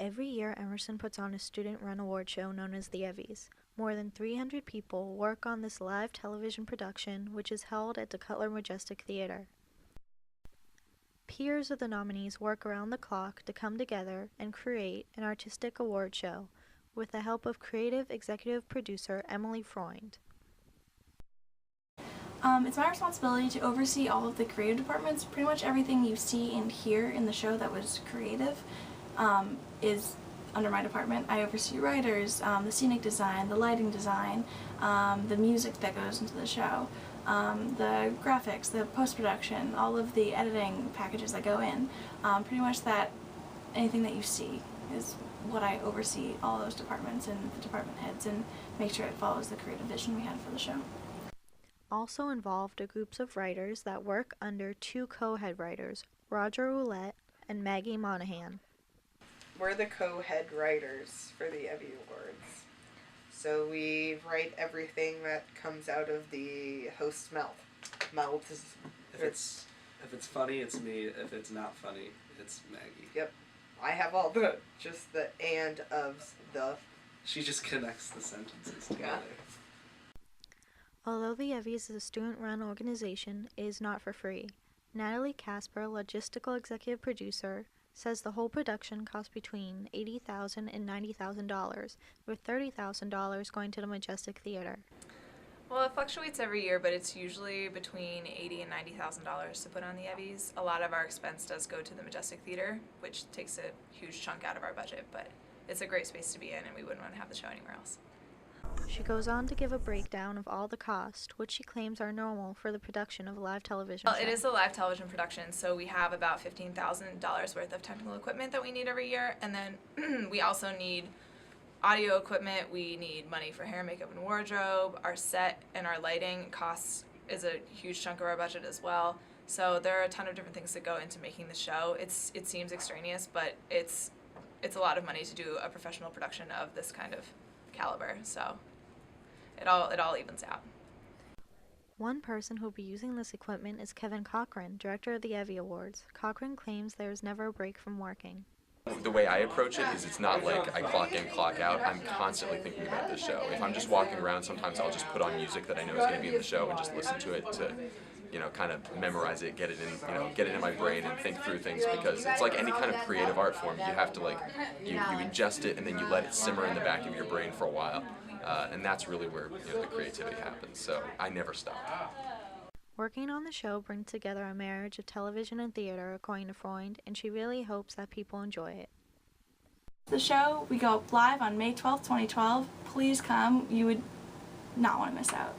Every year, Emerson puts on a student-run award show known as the EVVYS. More than 300 people work on this live television production, which is held at the Cutler Majestic Theater. Peers of the nominees work around the clock to come together and create an artistic award show with the help of creative executive producer Emily Freund. It's my responsibility to oversee all of the creative departments. Pretty much everything you see and hear in the show that was creative is under my department. I oversee writers, the scenic design, the lighting design, the music that goes into the show, the graphics, the post-production, all of the editing packages that go in. Pretty much anything that you see is what I oversee, all those departments and the department heads, and make sure it follows the creative vision we had for the show. Also involved are groups of writers that work under two co-head writers, Roger Roulette and Maggie Monahan. We're the co-head writers for the Evvy Awards. So we write everything that comes out of the host's mouth. If it's funny, it's me. If it's not funny, it's Maggie. Yep. I have all the and, ofs, the. She just connects the sentences together. Yeah. Although the EVVYS is a student-run organization, it is not for free. Natalie Casper, logistical executive producer, says the whole production cost between $80,000 and $90,000, with $30,000 going to the Majestic Theater. Well, it fluctuates every year, but it's usually between $80,000 and $90,000 to put on the EVVYS. A lot of our expense does go to the Majestic Theater, which takes a huge chunk out of our budget, but it's a great space to be in, and we wouldn't want to have the show anywhere else. She goes on to give a breakdown of all the costs, which she claims are normal for the production of a live television show. Well, it is a live television production, so we have about $15,000 worth of technical equipment that we need every year, and then we also need audio equipment, we need money for hair, makeup, and wardrobe. Our set and our lighting costs is a huge chunk of our budget as well. So there are a ton of different things that go into making the show. It seems extraneous, but it's a lot of money to do a professional production of this kind of caliber, so it all evens out. One person who will be using this equipment is Kevin Cochran, director of the Evvy Awards. Cochran claims there is never a break from working. The way I approach it is it's not like I clock in, clock out. I'm constantly thinking about the show. If I'm just walking around, sometimes I'll just put on music that I know is going to be in the show and just listen to it to, kind of memorize it, get it in my brain and think through things, because it's like any kind of creative art form. You have to you ingest it and then you let it simmer in the back of your brain for a while. And that's really where the creativity happens. So I never stop. Working on the show brings together a marriage of television and theater, according to Freund, and she really hopes that people enjoy it. The show, we go live on May 12th, 2012. Please come. You would not want to miss out.